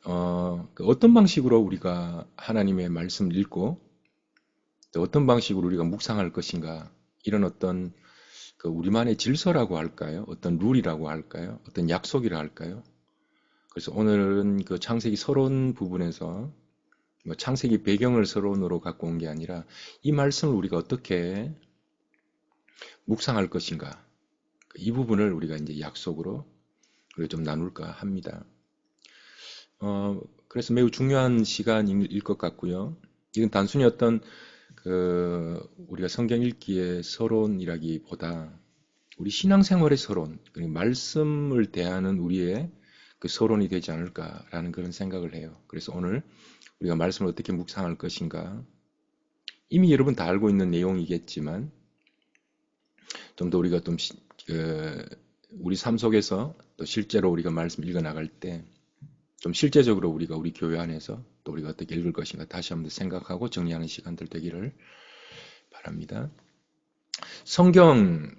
어떤 방식으로 우리가 하나님의 말씀을 읽고 또 어떤 방식으로 우리가 묵상할 것인가 이런 어떤 우리만의 질서라고 할까요? 어떤 룰이라고 할까요? 어떤 약속이라 할까요? 그래서 오늘은 그 창세기 서론 부분에서 뭐 창세기 배경을 서론으로 갖고 온 게 아니라 이 말씀을 우리가 어떻게 묵상할 것인가 이 부분을 우리가 이제 약속으로 우리가 좀 나눌까 합니다. 그래서 매우 중요한 시간일 것 같고요. 이건 단순히 어떤 우리가 성경 읽기의 서론이라기보다 우리 신앙생활의 서론, 그리고 말씀을 대하는 우리의 그 서론이 되지 않을까라는 그런 생각을 해요. 그래서 오늘 우리가 말씀을 어떻게 묵상할 것인가, 이미 여러분 다 알고 있는 내용이겠지만 좀 더 우리가 좀 우리 삶 속에서 또 실제로 우리가 말씀 읽어 나갈 때 좀 실제적으로 우리가 우리 교회 안에서 또 우리가 어떻게 읽을 것인가 다시 한번 생각하고 정리하는 시간들 되기를 바랍니다. 성경은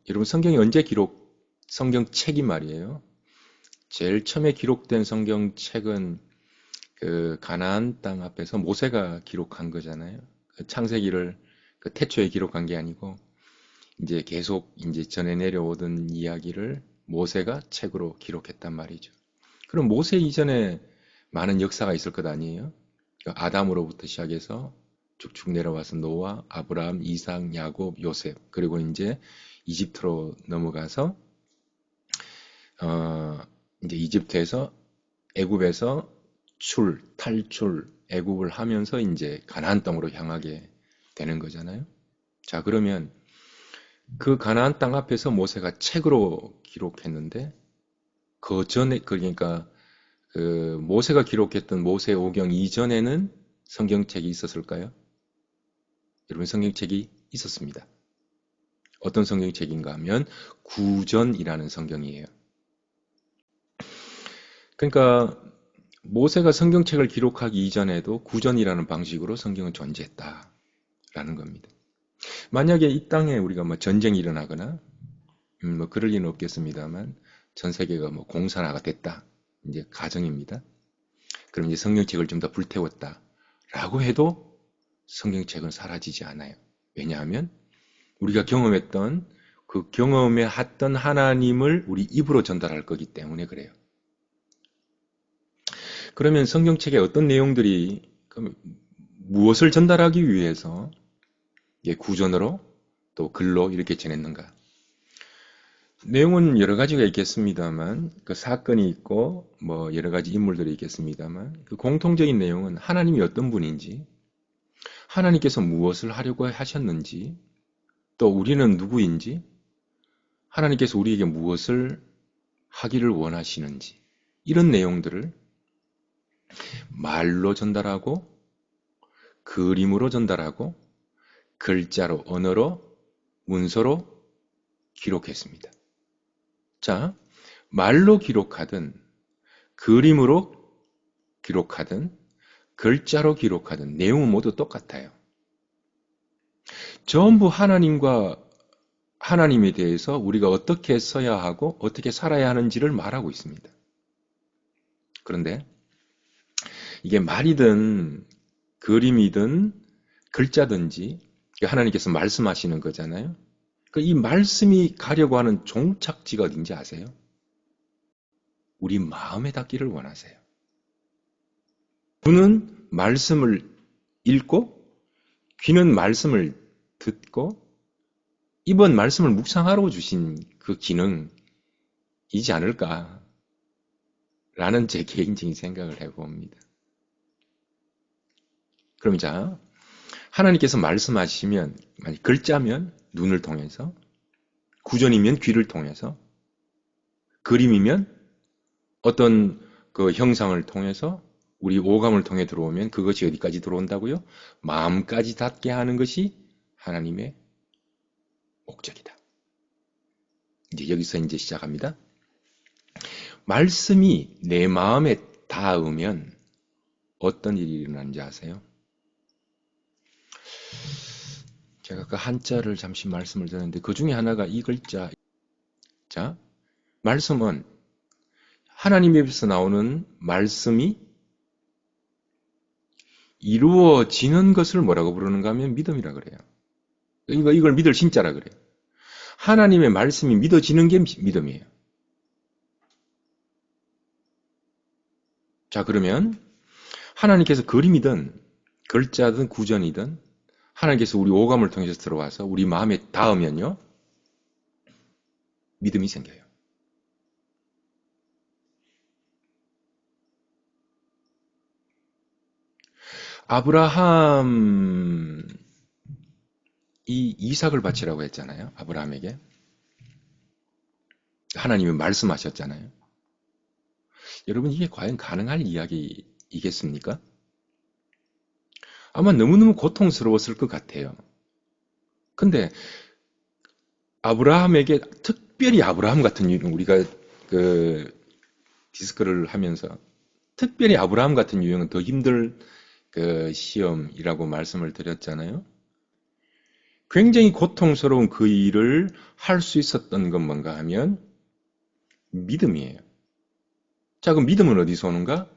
여러분 성경이 언제 성경책이 말이에요. 제일 처음에 기록된 성경책은 그 가나안 땅 앞에서 모세가 기록한 거잖아요. 그 창세기를 그 태초에 기록한 게 아니고 이제 계속 이제 전해 내려오던 이야기를 모세가 책으로 기록했단 말이죠. 그럼 모세 이전에 많은 역사가 있을 것 아니에요? 아담으로부터 시작해서 쭉쭉 내려와서 노아, 아브라함, 이삭, 야곱, 요셉, 그리고 이제 이집트로 넘어가서 이제 이집트에서 애굽에서 탈출, 애굽을 하면서 이제 가나안 땅으로 향하게 되는 거잖아요. 자, 그러면 그 가나안 땅 앞에서 모세가 책으로 기록했는데 그 전에 그러니까 그 모세가 기록했던 모세오경 이전에는 성경책이 있었을까요? 여러분 성경책이 있었습니다. 어떤 성경책인가 하면 구전이라는 성경이에요. 그러니까 모세가 성경책을 기록하기 이전에도 구전이라는 방식으로 성경은 존재했다라는 겁니다. 만약에 이 땅에 우리가 뭐 전쟁이 일어나거나 뭐 그럴 리는 없겠습니다만 전 세계가 뭐 공산화가 됐다. 이제 가정입니다. 그럼 이제 성경책을 좀 더 불태웠다라고 해도 성경책은 사라지지 않아요. 왜냐하면 우리가 경험했던 그 경험에 했던 하나님을 우리 입으로 전달할 거기 때문에 그래요. 그러면 성경책의 어떤 내용들이 무엇을 전달하기 위해서 구전으로 또 글로 이렇게 전했는가? 내용은 여러 가지가 있겠습니다만 그 사건이 있고 뭐 여러 가지 인물들이 있겠습니다만 그 공통적인 내용은 하나님이 어떤 분인지 하나님께서 무엇을 하려고 하셨는지 또 우리는 누구인지 하나님께서 우리에게 무엇을 하기를 원하시는지 이런 내용들을 말로 전달하고 그림으로 전달하고 글자로 언어로 문서로 기록했습니다. 자, 말로 기록하든 그림으로 기록하든 글자로 기록하든 내용은 모두 똑같아요. 전부 하나님에 대해서 우리가 어떻게 써야 하고 어떻게 살아야 하는지를 말하고 있습니다. 그런데 이게 말이든 그림이든 글자든지 하나님께서 말씀하시는 거잖아요. 이 말씀이 가려고 하는 종착지가 어딘지 아세요? 우리 마음에 닿기를 원하세요. 눈은 말씀을 읽고 귀는 말씀을 듣고 입은 말씀을 묵상하러 주신 그 기능이지 않을까라는 제 개인적인 생각을 해봅니다. 그럼 자, 하나님께서 말씀하시면 글자면 눈을 통해서 구전이면 귀를 통해서 그림이면 어떤 그 형상을 통해서 우리 오감을 통해 들어오면 그것이 어디까지 들어온다고요? 마음까지 닿게 하는 것이 하나님의 목적이다. 이제 여기서 이제 시작합니다. 말씀이 내 마음에 닿으면 어떤 일이 일어나는지 아세요? 제가 그 한자를 잠시 말씀을 드렸는데 그 중에 하나가 이 글자. 자, 말씀은 하나님의 입에서 나오는 말씀이 이루어지는 것을 뭐라고 부르는가 하면 믿음이라 그래요. 이걸 믿을 신자라 그래요. 하나님의 말씀이 믿어지는 게 믿음이에요. 자, 그러면 하나님께서 그림이든 글자든 구전이든 하나님께서 우리 오감을 통해서 들어와서 우리 마음에 닿으면요, 믿음이 생겨요. 아브라함이 이삭을 바치라고 했잖아요. 아브라함에게. 하나님이 말씀하셨잖아요. 여러분, 이게 과연 가능할 이야기이겠습니까? 아마 너무너무 고통스러웠을 것 같아요. 근데 아브라함에게 특별히 아브라함 같은 우리가 그 디스크를 하면서 특별히 아브라함 같은 유형은 더 힘들 그 시험이라고 말씀을 드렸잖아요. 굉장히 고통스러운 그 일을 할 수 있었던 건 뭔가 하면 믿음이에요. 자, 그럼 믿음은 어디서 오는가?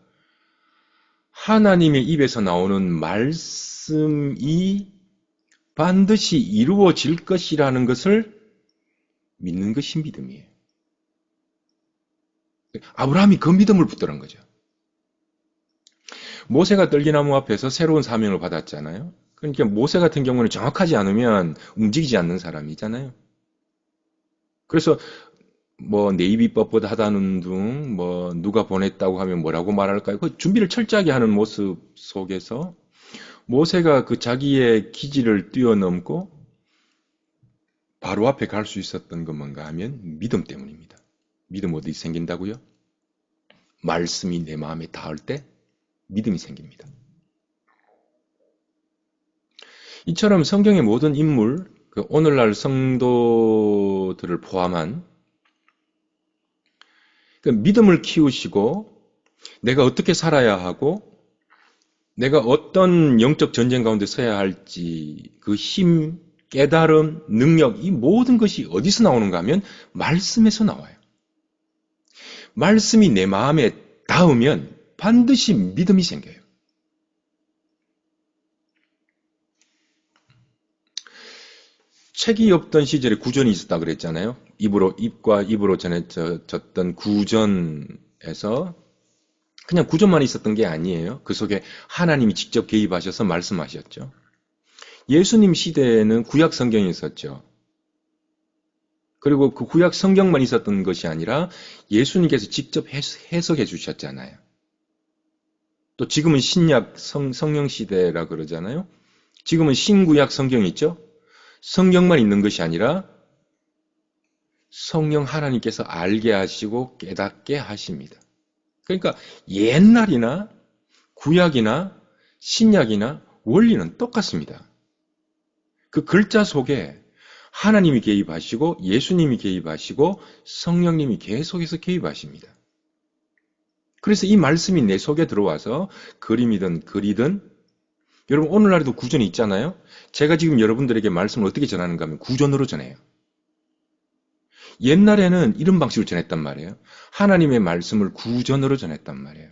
하나님의 입에서 나오는 말씀이 반드시 이루어질 것이라는 것을 믿는 것이 믿음이에요. 아브라함이 그 믿음을 붙들은 거죠. 모세가 떨기나무 앞에서 새로운 사명을 받았잖아요. 그러니까 모세 같은 경우는 정확하지 않으면 움직이지 않는 사람이잖아요. 그래서 뭐 네이비법보다 하다는 둥, 뭐 누가 보냈다고 하면 뭐라고 말할까요? 그 준비를 철저하게 하는 모습 속에서 모세가 그 자기의 기지를 뛰어넘고 바로 앞에 갈 수 있었던 건 뭔가 하면 믿음 때문입니다. 믿음 어디 생긴다고요? 말씀이 내 마음에 닿을 때 믿음이 생깁니다. 이처럼 성경의 모든 인물, 그 오늘날 성도들을 포함한 그 믿음을 키우시고 내가 어떻게 살아야 하고 내가 어떤 영적 전쟁 가운데 서야 할지 그 힘, 깨달음, 능력 이 모든 것이 어디서 나오는가 하면 말씀에서 나와요. 말씀이 내 마음에 닿으면 반드시 믿음이 생겨요. 책이 없던 시절에 구전이 있었다 그랬잖아요. 입과 입으로 전해졌던 구전에서 그냥 구전만 있었던 게 아니에요. 그 속에 하나님이 직접 개입하셔서 말씀하셨죠. 예수님 시대에는 구약 성경이 있었죠. 그리고 그 구약 성경만 있었던 것이 아니라 예수님께서 직접 해석해 주셨잖아요. 또 지금은 신약 성령 시대라 그러잖아요. 지금은 신구약 성경이 있죠. 성경만 있는 것이 아니라 성령 하나님께서 알게 하시고 깨닫게 하십니다. 그러니까 옛날이나 구약이나 신약이나 원리는 똑같습니다. 그 글자 속에 하나님이 개입하시고 예수님이 개입하시고 성령님이 계속해서 개입하십니다. 그래서 이 말씀이 내 속에 들어와서 그림이든 글이든 여러분 오늘날에도 구전이 있잖아요. 제가 지금 여러분들에게 말씀을 어떻게 전하는가 하면 구전으로 전해요. 옛날에는 이런 방식으로 전했단 말이에요. 하나님의 말씀을 구전으로 전했단 말이에요.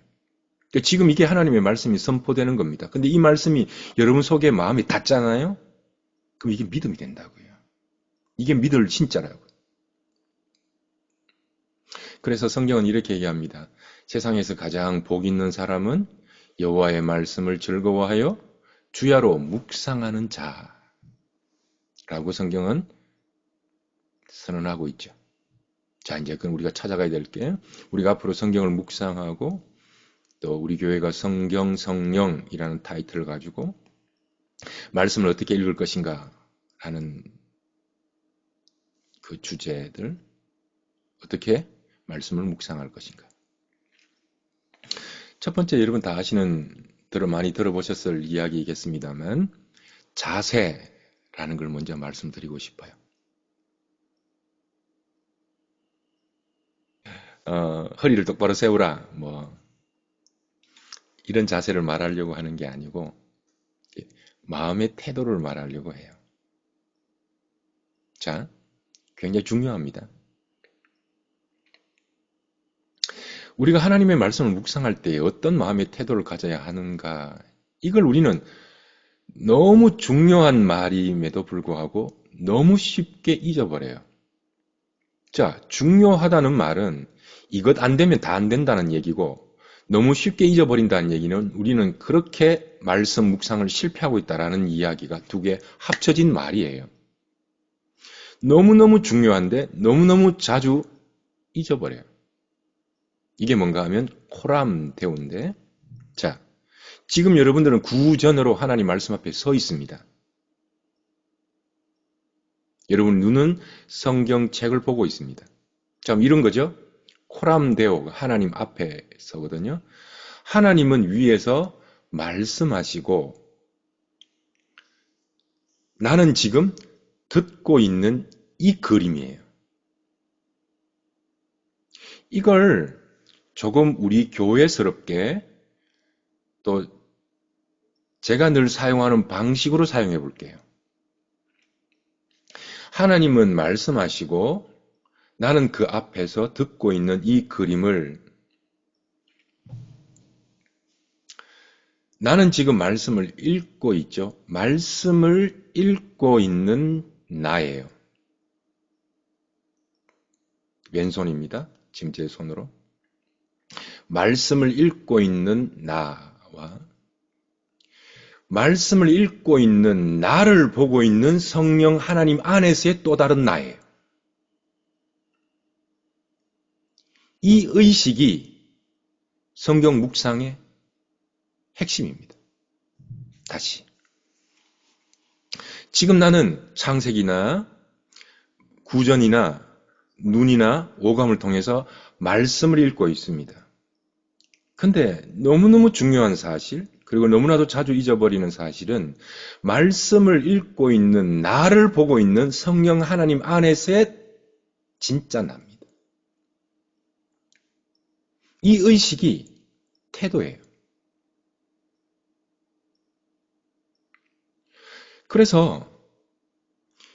그러니까 지금 이게 하나님의 말씀이 선포되는 겁니다. 근데 이 말씀이 여러분 속에 마음에 닿잖아요. 그럼 이게 믿음이 된다고요. 이게 믿을 신자라고요. 그래서 성경은 이렇게 얘기합니다. 세상에서 가장 복 있는 사람은 여호와의 말씀을 즐거워하여 주야로 묵상하는 자라고 성경은 선언하고 있죠. 자, 이제 그럼 우리가 찾아가야 될 게 우리가 앞으로 성경을 묵상하고 또 우리 교회가 성경 성령이라는 타이틀을 가지고 말씀을 어떻게 읽을 것인가 하는 그 주제들 어떻게 말씀을 묵상할 것인가. 첫 번째 여러분 다 아시는 많이 들어보셨을 이야기이겠습니다만 자세라는 걸 먼저 말씀드리고 싶어요. 허리를 똑바로 세우라 뭐 이런 자세를 말하려고 하는 게 아니고 마음의 태도를 말하려고 해요. 자, 굉장히 중요합니다. 우리가 하나님의 말씀을 묵상할 때 어떤 마음의 태도를 가져야 하는가? 이걸 우리는 너무 중요한 말임에도 불구하고 너무 쉽게 잊어버려요. 자, 중요하다는 말은 이것 안 되면 다 안 된다는 얘기고, 너무 쉽게 잊어버린다는 얘기는 우리는 그렇게 말씀 묵상을 실패하고 있다는 이야기가 두 개 합쳐진 말이에요. 너무너무 중요한데 너무너무 자주 잊어버려요. 이게 뭔가 하면 코람데오인데, 자, 지금 여러분들은 구전으로 하나님 말씀 앞에 서 있습니다. 여러분 눈은 성경책을 보고 있습니다. 자, 이런 거죠. 코람데오, 하나님 앞에 서거든요. 하나님은 위에서 말씀하시고 나는 지금 듣고 있는 이 그림이에요. 이걸 조금 우리 교회스럽게 또 제가 늘 사용하는 방식으로 사용해 볼게요. 하나님은 말씀하시고 나는 그 앞에서 듣고 있는 이 그림을, 나는 지금 말씀을 읽고 있죠. 말씀을 읽고 있는 나예요. 왼손입니다. 지금 제 손으로. 말씀을 읽고 있는 나와 말씀을 읽고 있는 나를 보고 있는 성령 하나님 안에서의 또 다른 나예요. 이 의식이 성경 묵상의 핵심입니다. 다시. 지금 나는 창세기나 구전이나 눈이나 오감을 통해서 말씀을 읽고 있습니다. 근데 너무너무 중요한 사실, 그리고 너무나도 자주 잊어버리는 사실은 말씀을 읽고 있는 나를 보고 있는 성령 하나님 안에서의 진짜 나입니다. 이 의식이 태도예요. 그래서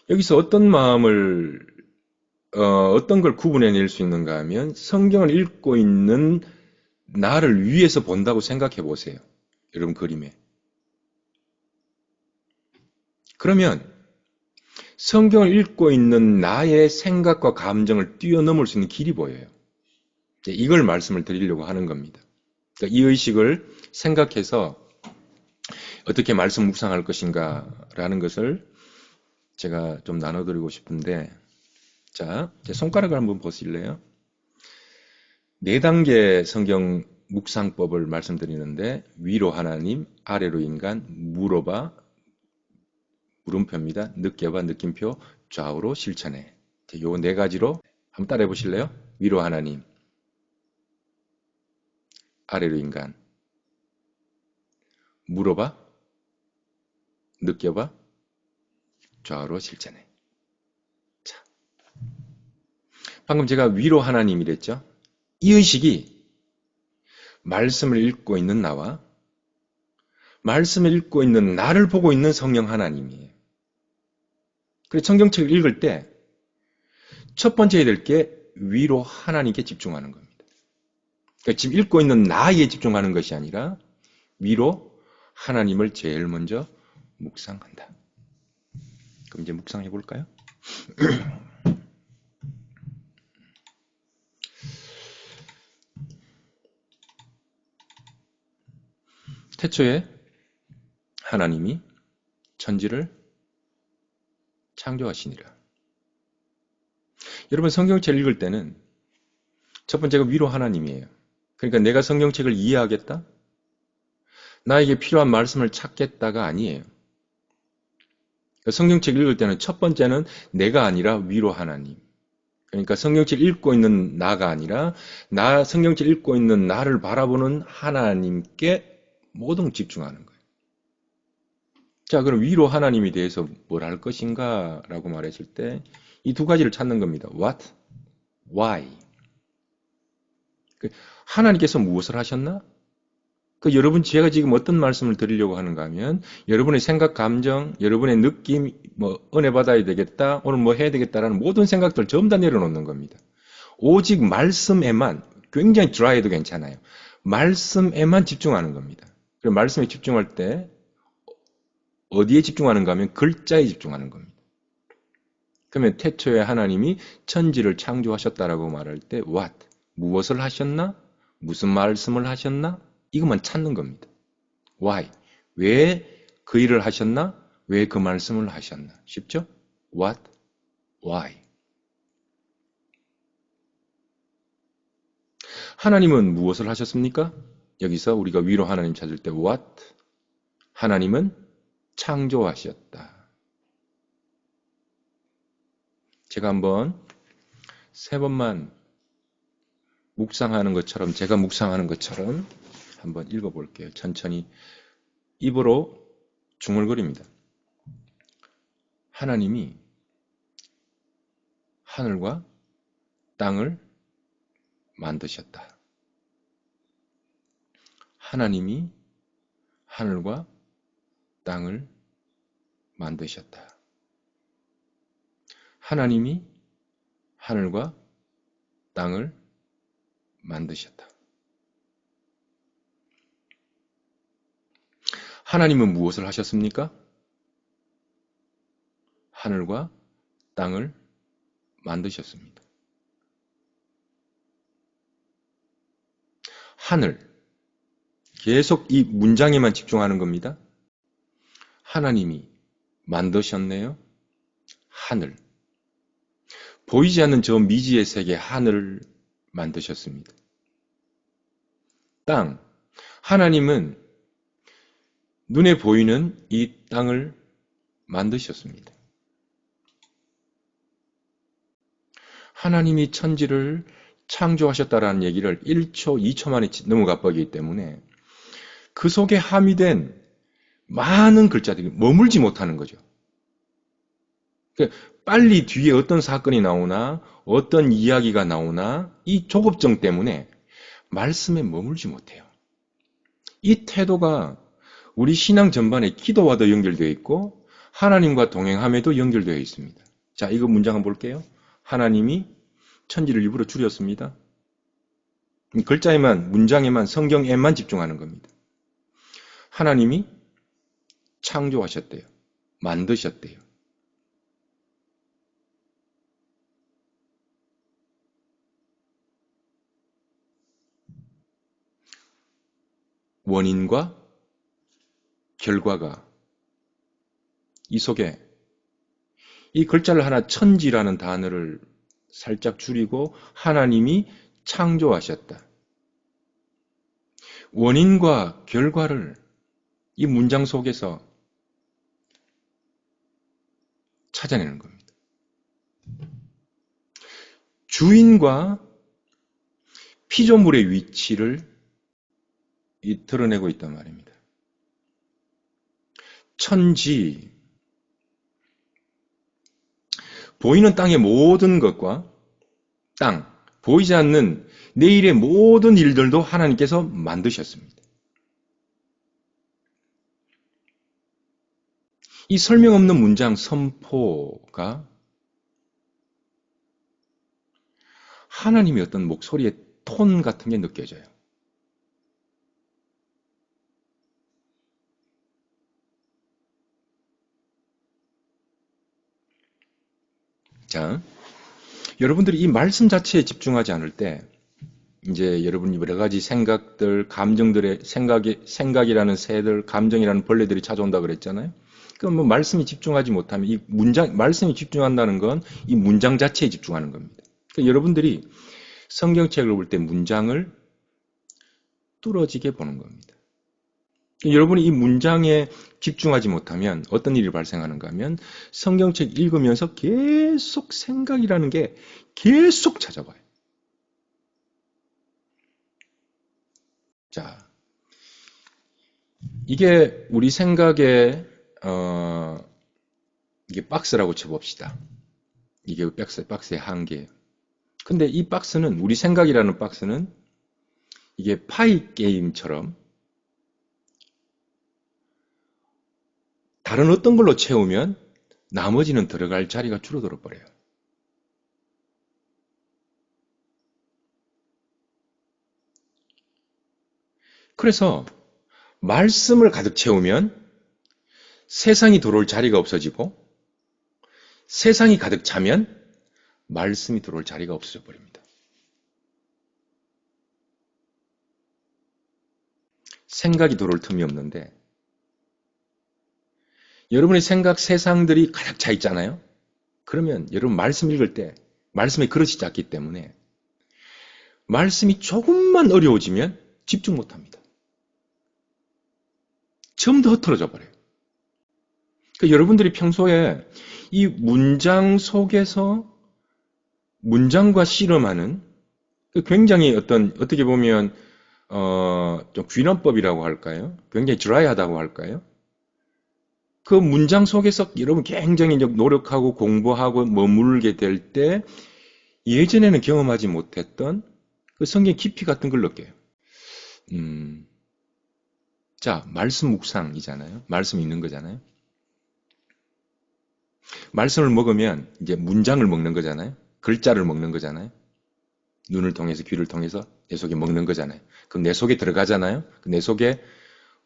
여기서 어떤 마음을 어떤 걸 구분해낼 수 있는가 하면 성경을 읽고 있는 나를 위에서 본다고 생각해 보세요. 여러분 그림에. 그러면 성경을 읽고 있는 나의 생각과 감정을 뛰어넘을 수 있는 길이 보여요. 이걸 말씀을 드리려고 하는 겁니다. 그러니까 이 의식을 생각해서 어떻게 말씀 묵상할 것인가 라는 것을 제가 좀 나눠드리고 싶은데, 자, 제 손가락을 한번 보실래요? 4단계 성경 묵상법을 말씀드리는데, 위로 하나님, 아래로 인간, 물어봐, 물음표입니다. 느껴봐, 느낌표, 좌우로 실천해. 요 4가지로 한번 따라해 보실래요? 위로 하나님, 아래로 인간, 물어봐, 느껴봐, 좌우로 실천해. 자, 방금 제가 위로 하나님이랬죠? 이 의식이 말씀을 읽고 있는 나와 말씀을 읽고 있는 나를 보고 있는 성령 하나님이에요. 그래서 성경책을 읽을 때 첫 번째 해야 될 게 위로 하나님께 집중하는 겁니다. 그러니까 지금 읽고 있는 나에 집중하는 것이 아니라 위로 하나님을 제일 먼저 묵상한다. 그럼 이제 묵상해 볼까요? 태초에 하나님이 천지를 창조하시니라. 여러분 성경책을 읽을 때는 첫 번째가 위로 하나님이에요. 그러니까 내가 성경책을 이해하겠다? 나에게 필요한 말씀을 찾겠다가 아니에요. 그러니까 성경책을 읽을 때는 첫 번째는 내가 아니라 위로 하나님. 그러니까 성경책 읽고 있는 나가 아니라 성경책 읽고 있는 나를 바라보는 하나님께 모든 집중하는 거예요. 자, 그럼 위로 하나님에 대해서 뭘 할 것인가 라고 말했을 때 이 2가지를 찾는 겁니다. What? Why? 하나님께서 무엇을 하셨나? 여러분, 제가 지금 어떤 말씀을 드리려고 하는가 하면 여러분의 생각, 감정, 여러분의 느낌, 은혜 받아야 되겠다, 오늘 뭐 해야 되겠다라는 모든 생각들 전부 다 내려놓는 겁니다. 오직 말씀에만, 굉장히 드라이해도 괜찮아요. 말씀에만 집중하는 겁니다. 그리고 말씀에 집중할 때 어디에 집중하는가 하면 글자에 집중하는 겁니다. 그러면 태초에 하나님이 천지를 창조하셨다라고 말할 때 what? 무엇을 하셨나? 무슨 말씀을 하셨나? 이것만 찾는 겁니다. why? 왜 그 일을 하셨나? 왜 그 말씀을 하셨나? 쉽죠? what? why? 하나님은 무엇을 하셨습니까? 여기서 우리가 위로 하나님 찾을 때 what? 하나님은 창조하셨다. 제가 한번 세 번만 묵상하는 것처럼 제가 묵상하는 것처럼 한번 읽어볼게요. 천천히 입으로 중얼거립니다. 하나님이 하늘과 땅을 만드셨다. 하나님이 하늘과 땅을 만드셨다. 하나님이 하늘과 땅을 만드셨다. 하나님은 무엇을 하셨습니까? 하늘과 땅을 만드셨습니다. 하늘. 계속 이 문장에만 집중하는 겁니다. 하나님이 만드셨네요. 하늘. 보이지 않는 저 미지의 세계 하늘을 만드셨습니다. 땅. 하나님은 눈에 보이는 이 땅을 만드셨습니다. 하나님이 천지를 창조하셨다라는 얘기를 1초, 2초 만에 넘어가 버리기 때문에 그 속에 함유된 많은 글자들이 머물지 못하는 거죠. 빨리 뒤에 어떤 사건이 나오나 어떤 이야기가 나오나 이 조급증 때문에 말씀에 머물지 못해요. 이 태도가 우리 신앙 전반에 기도와도 연결되어 있고 하나님과 동행함에도 연결되어 있습니다. 자, 이거 문장 한번 볼게요. 하나님이 천지를 일부러 줄였습니다. 글자에만, 문장에만, 성경에만 집중하는 겁니다. 하나님이 창조하셨대요. 만드셨대요. 원인과 결과가 이 속에 이 글자를 하나 천지라는 단어를 살짝 줄이고 하나님이 창조하셨다. 원인과 결과를 이 문장 속에서 찾아내는 겁니다. 주인과 피조물의 위치를 드러내고 있단 말입니다. 천지, 보이는 땅의 모든 것과 땅, 보이지 않는 내일의 모든 일들도 하나님께서 만드셨습니다. 이 설명 없는 문장 선포가 하나님의 어떤 목소리의 톤 같은 게 느껴져요. 자, 여러분들이 이 말씀 자체에 집중하지 않을 때 이제 여러분이 여러 가지 생각들, 감정들의 생각이라는 새들, 감정이라는 벌레들이 찾아온다 그랬잖아요. 그럼 뭐 말씀이 집중하지 못하면 이 문장, 말씀이 집중한다는 건 이 문장 자체에 집중하는 겁니다. 그러니까 여러분들이 성경책을 볼 때 문장을 뚫어지게 보는 겁니다. 그러니까 여러분이 이 문장에 집중하지 못하면 어떤 일이 발생하는가 하면 성경책 읽으면서 계속 생각이라는 게 계속 찾아와요. 자, 이게 우리 생각에 이게 박스라고 쳐봅시다. 이게 박스의 한계예요. 근데 이 박스는 우리 생각이라는 박스는 이게 파이 게임처럼 다른 어떤 걸로 채우면 나머지는 들어갈 자리가 줄어들어 버려요. 그래서 말씀을 가득 채우면 세상이 들어올 자리가 없어지고 세상이 가득 차면 말씀이 들어올 자리가 없어져 버립니다. 생각이 들어올 틈이 없는데 여러분의 생각 세상들이 가득 차 있잖아요. 그러면 여러분 말씀 읽을 때 말씀에 그릇이 작기 때문에 말씀이 조금만 어려워지면 집중 못합니다. 처음부터 흐트러져 버려요. 그러니까 여러분들이 평소에 이 문장 속에서 문장과 씨름하는 굉장히 어떻게 보면 좀 귀납법이라고 할까요? 굉장히 드라이하다고 할까요? 그 문장 속에서 여러분 굉장히 노력하고 공부하고 머물게 될 때 예전에는 경험하지 못했던 그 성경 깊이 같은 걸 느껴요. 자, 말씀 묵상이잖아요. 말씀 읽는 거잖아요. 말씀을 먹으면 이제 문장을 먹는 거잖아요. 글자를 먹는 거잖아요. 눈을 통해서 귀를 통해서 내 속에 먹는 거잖아요. 그럼 내 속에 들어가잖아요. 내 속에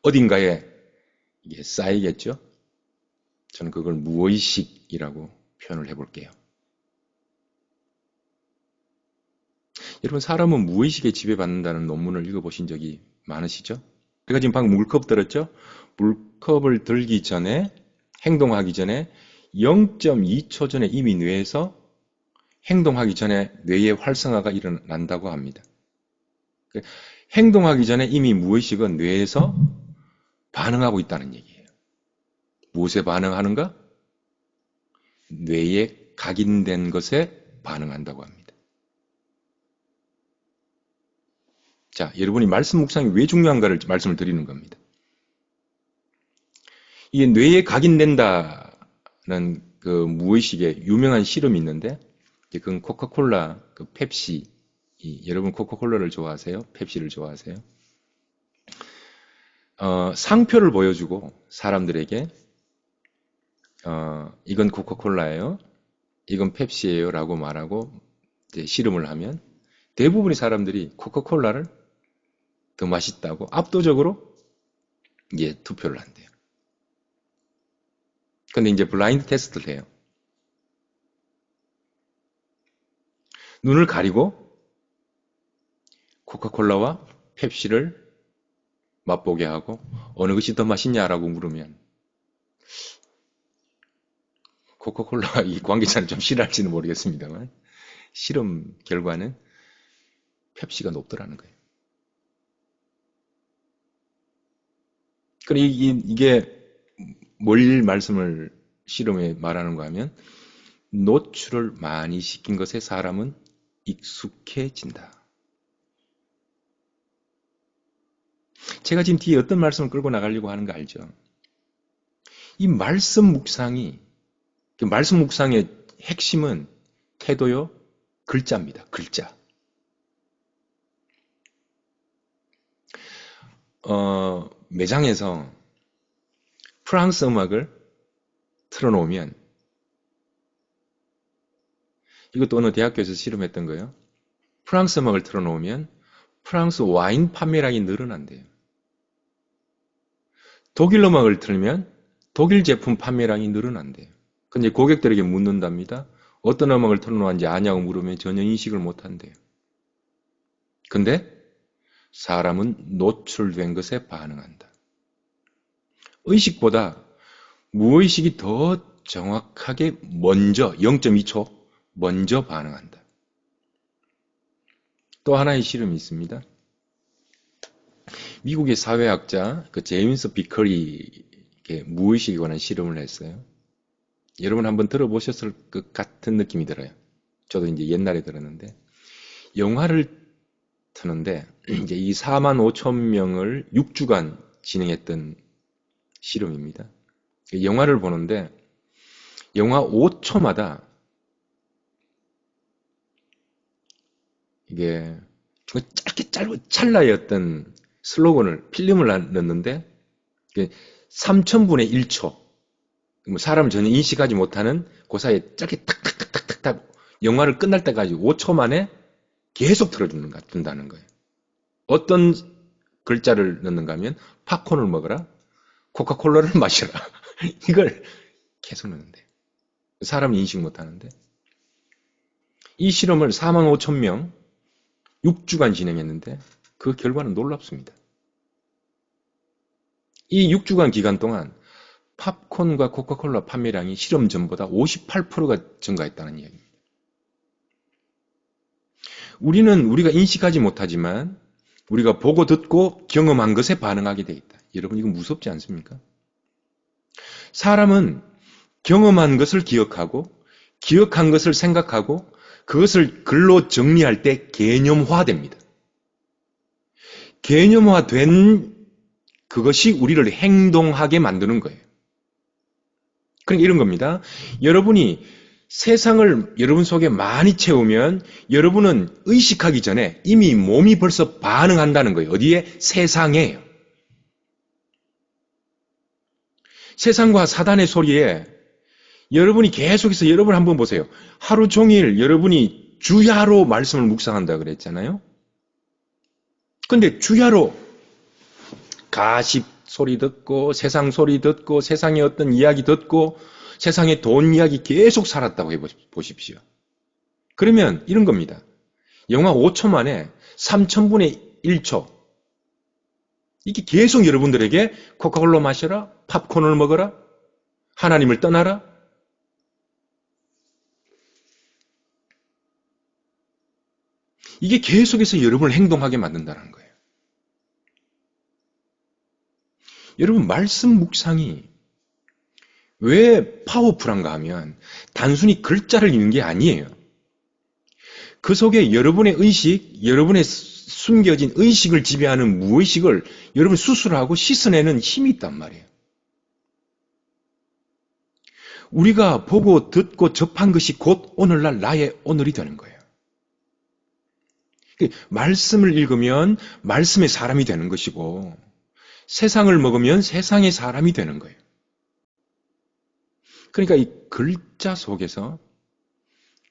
어딘가에 이게 쌓이겠죠. 저는 그걸 무의식이라고 표현을 해볼게요. 여러분 사람은 무의식에 지배받는다는 논문을 읽어보신 적이 많으시죠? 제가 지금 방금 물컵 들었죠? 물컵을 들기 전에 행동하기 전에 0.2초 전에 이미 뇌에서 행동하기 전에 뇌의 활성화가 일어난다고 합니다. 행동하기 전에 이미 무의식은 뇌에서 반응하고 있다는 얘기예요. 무엇에 반응하는가? 뇌에 각인된 것에 반응한다고 합니다. 자, 여러분이 말씀 묵상이 왜 중요한가를 말씀을 드리는 겁니다. 이게 뇌에 각인된다는 그 무의식의 유명한 실험이 있는데, 그건 코카콜라, 그 펩시, 여러분 코카콜라를 좋아하세요? 펩시를 좋아하세요? 상표를 보여주고 사람들에게 이건 코카콜라예요, 이건 펩시예요 라고 말하고 이제 실험을 하면 대부분의 사람들이 코카콜라를 더 맛있다고 압도적으로 이제 투표를 한대요. 근데 이제 블라인드 테스트를 해요. 눈을 가리고 코카콜라와 펩시를 맛보게 하고 어느 것이 더 맛있냐라고 물으면 코카콜라 이 관계자는 좀 싫어할지는 모르겠습니다만 실험 결과는 펩시가 높더라는 거예요. 그럼 이게 뭘 말씀을 실험에 말하는가 하면 노출을 많이 시킨 것에 사람은 익숙해진다. 제가 지금 뒤에 어떤 말씀을 끌고 나가려고 하는 거 알죠? 이 말씀 묵상이, 그 말씀 묵상의 핵심은 태도요, 글자입니다. 글자. 매장에서 프랑스 음악을 틀어놓으면, 이것도 어느 대학교에서 실험했던 거예요. 프랑스 음악을 틀어놓으면 프랑스 와인 판매량이 늘어난대요. 독일 음악을 틀면 독일 제품 판매량이 늘어난대요. 근데 고객들에게 묻는답니다. 어떤 음악을 틀어놓았는지 아냐고 물으면 전혀 인식을 못한대요. 근데 사람은 노출된 것에 반응한다. 의식보다 무의식이 더 정확하게 먼저 0.2초 먼저 반응한다. 또 하나의 실험이 있습니다. 미국의 사회학자 그 제임스 비커리 무의식에 관한 실험을 했어요. 여러분 한번 들어보셨을 것 같은 느낌이 들어요. 저도 이제 옛날에 들었는데 영화를 트는데 이제 이 4만 5천 명을 6주간 진행했던 실험입니다. 영화를 보는데 영화 5초마다 이게 짧게 찰나의 어떤 슬로건을 필름을 넣는데 3천분의 1초 사람을 전혀 인식하지 못하는 그 사이에 짧게 탁탁탁탁탁 영화를 끝날 때까지 5초 만에 계속 틀어준다는 거예요. 어떤 글자를 넣는가 하면 팝콘을 먹어라, 코카콜라를 마셔라. 이걸 계속 넣는데 사람은 인식 못하는데 이 실험을 4만 5천 명 6주간 진행했는데 그 결과는 놀랍습니다. 이 6주간 기간 동안 팝콘과 코카콜라 판매량이 실험 전보다 58%가 증가했다는 이야기입니다. 우리는 우리가 인식하지 못하지만 우리가 보고 듣고 경험한 것에 반응하게 돼 있다. 여러분 이거 무섭지 않습니까? 사람은 경험한 것을 기억하고 기억한 것을 생각하고 그것을 글로 정리할 때 개념화됩니다. 개념화된 그것이 우리를 행동하게 만드는 거예요. 그러니까 이런 겁니다. 여러분이 세상을 여러분 속에 많이 채우면 여러분은 의식하기 전에 이미 몸이 벌써 반응한다는 거예요. 어디에? 세상에요. 세상과 사단의 소리에 여러분이 계속해서 여러분 한번 보세요. 하루 종일 여러분이 주야로 말씀을 묵상한다 그랬잖아요. 근데 주야로 가십 소리 듣고 세상 소리 듣고 세상의 어떤 이야기 듣고 세상의 돈 이야기 계속 살았다고 해보십시오. 그러면 이런 겁니다. 영하 5초 만에 3000분의 1초 이게 계속 여러분들에게 코카콜라 마셔라, 팝콘을 먹어라, 하나님을 떠나라. 이게 계속해서 여러분을 행동하게 만든다는 거예요. 여러분 말씀 묵상이 왜 파워풀한가 하면 단순히 글자를 읽는 게 아니에요. 그 속에 여러분의 의식, 여러분의 숨겨진 의식을 지배하는 무의식을 여러분 수술하고 씻어내는 힘이 있단 말이에요. 우리가 보고 듣고 접한 것이 곧 오늘날 나의 오늘이 되는 거예요. 말씀을 읽으면 말씀의 사람이 되는 것이고 세상을 먹으면 세상의 사람이 되는 거예요. 그러니까 이 글자 속에서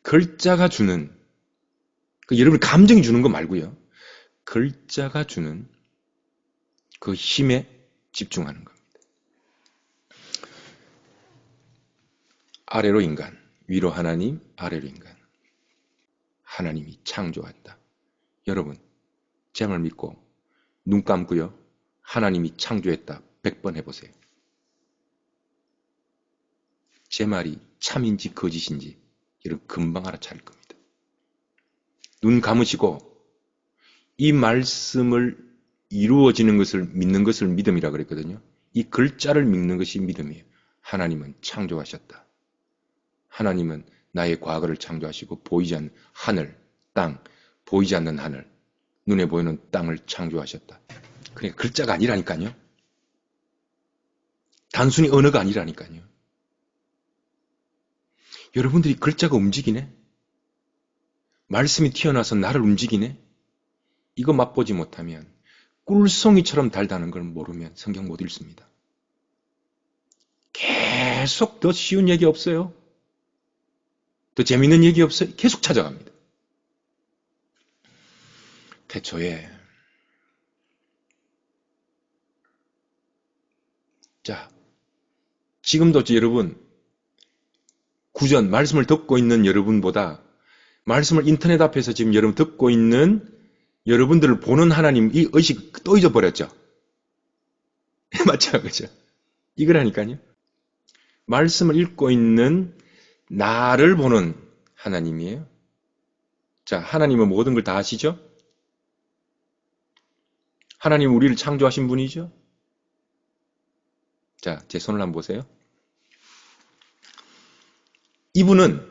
글자가 주는 여러분 감정이 주는 거 말고요. 글자가 주는 그 힘에 집중하는 겁니다. 아래로 인간, 위로 하나님, 아래로 인간. 하나님이 창조했다. 여러분, 제 말 믿고 눈 감고요. 하나님이 창조했다. 100번 해보세요. 제 말이 참인지 거짓인지 여러분 금방 알아차릴 겁니다. 눈 감으시고 이 말씀을 이루어지는 것을 믿는 것을 믿음이라 그랬거든요. 이 글자를 믿는 것이 믿음이에요. 하나님은 창조하셨다. 하나님은 나의 과거를 창조하시고 보이지 않는 하늘, 땅, 보이지 않는 하늘, 눈에 보이는 땅을 창조하셨다. 그러니까 글자가 아니라니까요. 단순히 언어가 아니라니까요. 여러분들이 글자가 움직이네? 말씀이 튀어나와서 나를 움직이네? 이거 맛보지 못하면 꿀송이처럼 달다는 걸 모르면 성경 못 읽습니다. 계속 더 쉬운 얘기 없어요? 더 재밌는 얘기 없어요? 계속 찾아갑니다. 태초에 자, 지금도 여러분 구전 말씀을 듣고 있는 여러분보다 말씀을 인터넷 앞에서 지금 여러분 듣고 있는 여러분들을 보는 하나님 이 의식 또 잊어버렸죠? 맞죠? 그죠? 이거라니까요. 말씀을 읽고 있는 나를 보는 하나님이에요. 자, 하나님은 모든 걸 다 아시죠? 하나님은 우리를 창조하신 분이죠? 자, 제 손을 한번 보세요. 이분은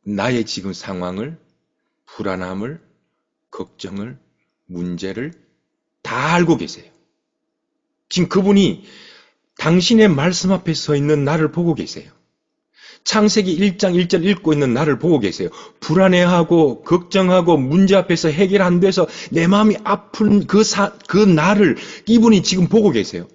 나의 지금 상황을, 불안함을, 걱정을, 문제를 다 알고 계세요. 지금 그분이 당신의 말씀 앞에 서 있는 나를 보고 계세요. 창세기 1장 1절 읽고 있는 나를 보고 계세요. 불안해하고 걱정하고 문제 앞에서 해결 안 돼서 내 마음이 아픈 그 나를 이분이 지금 보고 계세요.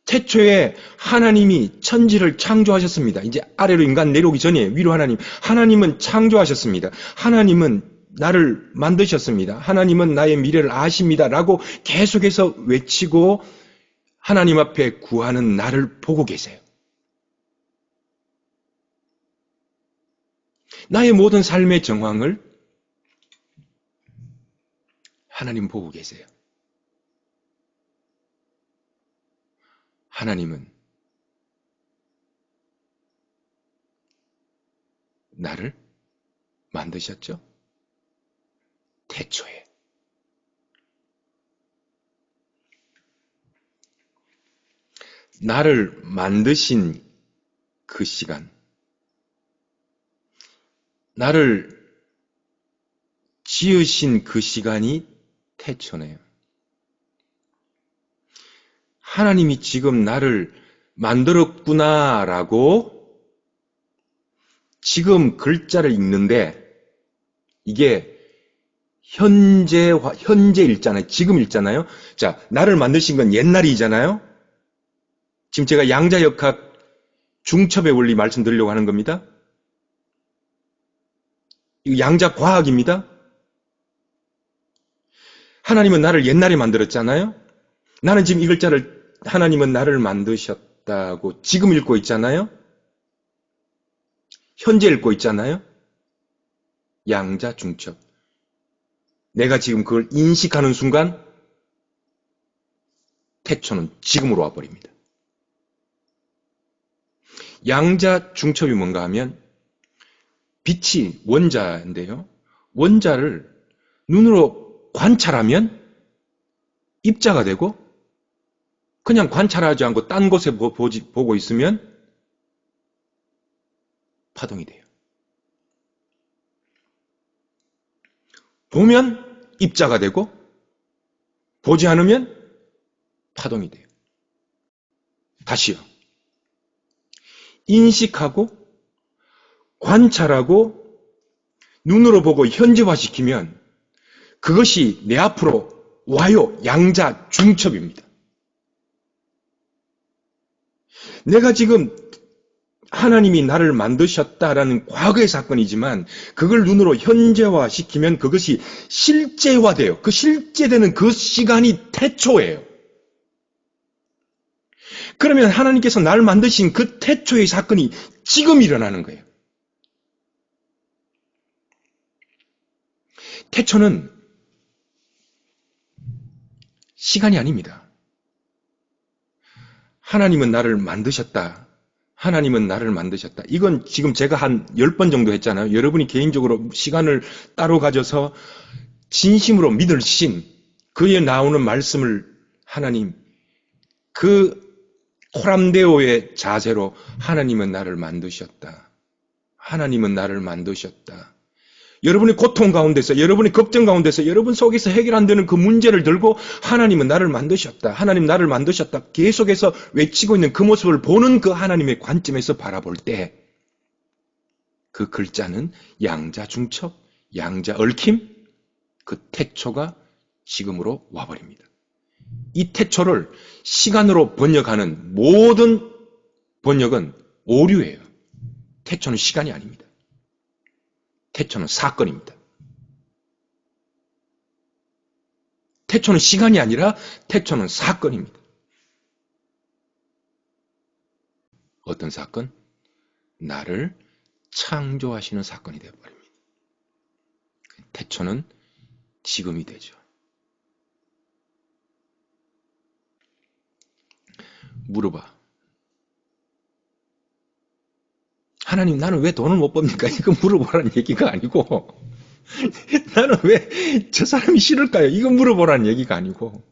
태초에 하나님이 천지를 창조하셨습니다. 이제 아래로 인간 내려오기 전에 위로 하나님은 창조하셨습니다. 하나님은 나를 만드셨습니다. 하나님은 나의 미래를 아십니다. 라고 계속해서 외치고 하나님 앞에 구하는 나를 보고 계세요. 나의 모든 삶의 정황을 하나님 보고 계세요. 하나님은 나를 만드셨죠? 태초에. 나를 만드신 그 시간, 나를 지으신 그 시간이 태초네요. 하나님이 지금 나를 만들었구나라고 지금 글자를 읽는데 이게 현재 읽잖아요. 지금 읽잖아요. 자, 나를 만드신 건 옛날이잖아요. 지금 제가 양자역학 중첩의 원리 말씀드리려고 하는 겁니다. 이거 양자과학입니다. 하나님은 나를 옛날에 만들었잖아요. 나는 지금 이 글자를 하나님은 나를 만드셨다고 지금 읽고 있잖아요. 현재 읽고 있잖아요. 양자 중첩. 내가 지금 그걸 인식하는 순간 태초는 지금으로 와버립니다. 양자 중첩이 뭔가 하면 빛이 원자인데요. 원자를 눈으로 관찰하면 입자가 되고 그냥 관찰하지 않고 딴 곳에 보고 있으면 파동이 돼요. 보면 입자가 되고 보지 않으면 파동이 돼요. 다시요. 인식하고 관찰하고 눈으로 보고 현지화시키면 그것이 내 앞으로 와요. 양자 중첩입니다. 내가 지금 하나님이 나를 만드셨다라는 과거의 사건이지만 그걸 눈으로 현재화시키면 그것이 실제화돼요. 그 실제되는 그 시간이 태초예요. 그러면 하나님께서 나를 만드신 그 태초의 사건이 지금 일어나는 거예요. 태초는 시간이 아닙니다. 하나님은 나를 만드셨다. 하나님은 나를 만드셨다. 이건 지금 제가 한 10번 정도 했잖아요. 여러분이 개인적으로 시간을 따로 가져서 진심으로 믿으신 그에 나오는 말씀을 하나님, 그 코람데오의 자세로 하나님은 나를 만드셨다. 하나님은 나를 만드셨다. 여러분의 고통 가운데서, 여러분의 걱정 가운데서, 여러분 속에서 해결 안 되는 그 문제를 들고 하나님은 나를 만드셨다. 하나님 나를 만드셨다. 계속해서 외치고 있는 그 모습을 보는 그 하나님의 관점에서 바라볼 때 그 글자는 양자 중첩, 양자 얽힘, 그 태초가 지금으로 와버립니다. 이 태초를 시간으로 번역하는 모든 번역은 오류예요. 태초는 시간이 아닙니다. 태초는 사건입니다. 태초는 시간이 아니라 태초는 사건입니다. 어떤 사건? 나를 창조하시는 사건이 되어버립니다. 태초는 지금이 되죠. 물어봐. 하나님, 나는 왜 돈을 못 법니까? 이거 물어보라는 얘기가 아니고, 나는 왜 저 사람이 싫을까요? 이거 물어보라는 얘기가 아니고,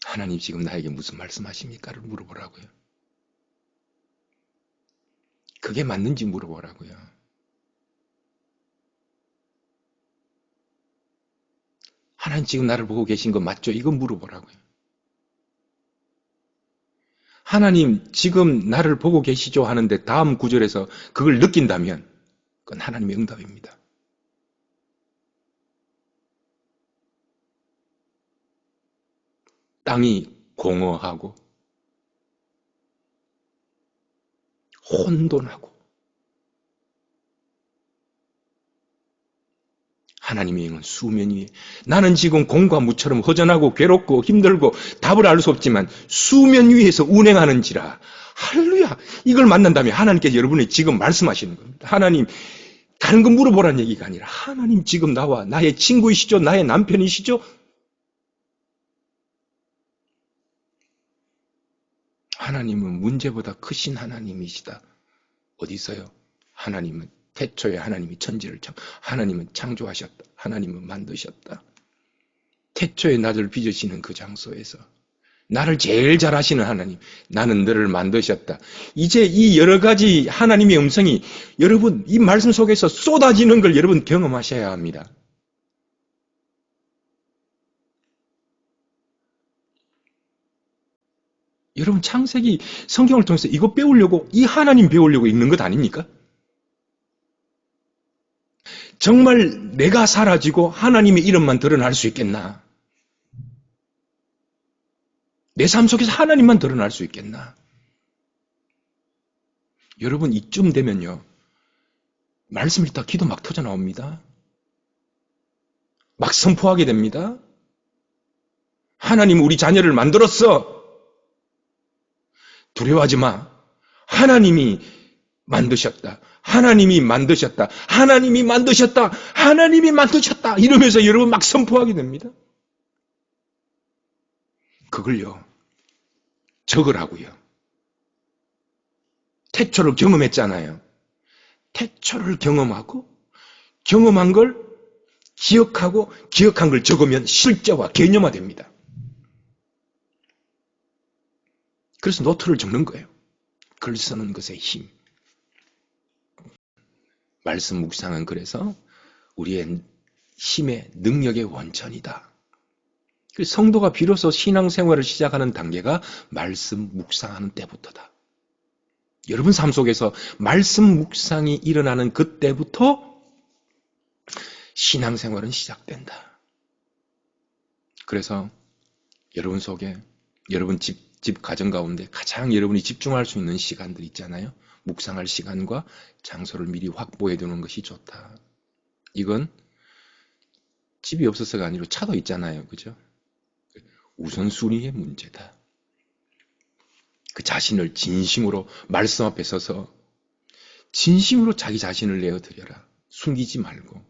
하나님 지금 나에게 무슨 말씀하십니까를 물어보라고요. 그게 맞는지 물어보라고요. 하나님 지금 나를 보고 계신 거 맞죠? 이거 물어보라고요. 하나님 지금 나를 보고 계시죠? 하는데 다음 구절에서 그걸 느낀다면 그건 하나님의 응답입니다. 땅이 공허하고 혼돈하고 하나님의 영은 수면 위에 나는 지금 공과 무처럼 허전하고 괴롭고 힘들고 답을 알 수 없지만 수면 위에서 운행하는지라. 할렐루야. 이걸 만난다면 하나님께서 여러분이 지금 말씀하시는 겁니다. 하나님 다른 거 물어보라는 얘기가 아니라 하나님 지금 나와 나의 친구이시죠? 나의 남편이시죠? 하나님은 문제보다 크신 하나님이시다. 어디 있어요? 하나님은 태초에 하나님이 천지를 하나님은 창조하셨다. 하나님은 만드셨다. 태초에 나를 빚으시는 그 장소에서 나를 제일 잘 아시는 하나님, 나는 너를 만드셨다. 이제 이 여러 가지 하나님의 음성이 여러분 이 말씀 속에서 쏟아지는 걸 여러분 경험하셔야 합니다. 여러분 창세기 성경을 통해서 이거 배우려고 이 하나님 배우려고 읽는 것 아닙니까? 정말 내가 사라지고 하나님의 이름만 드러날 수 있겠나? 내 삶 속에서 하나님만 드러날 수 있겠나? 여러분 이쯤 되면요. 말씀 읽다 기도 막 터져 나옵니다. 막 선포하게 됩니다. 하나님 우리 자녀를 만들었어. 두려워하지 마. 하나님이 만드셨다. 하나님이 만드셨다. 하나님이 만드셨다. 하나님이 만드셨다. 이러면서 여러분 막 선포하게 됩니다. 그걸요. 적으라고요. 태초를 경험했잖아요. 태초를 경험하고 경험한 걸 기억하고 기억한 걸 적으면 실제와 개념화됩니다. 그래서 노트를 적는 거예요. 글 쓰는 것의 힘. 말씀 묵상은 그래서 우리의 힘의 능력의 원천이다. 성도가 비로소 신앙생활을 시작하는 단계가 말씀 묵상하는 때부터다. 여러분 삶 속에서 말씀 묵상이 일어나는 그때부터 신앙생활은 시작된다. 그래서 여러분 속에 여러분 집 가정 가운데 가장 여러분이 집중할 수 있는 시간들 있잖아요. 묵상할 시간과 장소를 미리 확보해 두는 것이 좋다. 이건 집이 없어서가 아니라 차도 있잖아요. 그죠? 우선순위의 문제다. 그 자신을 진심으로 말씀 앞에 서서 진심으로 자기 자신을 내어드려라. 숨기지 말고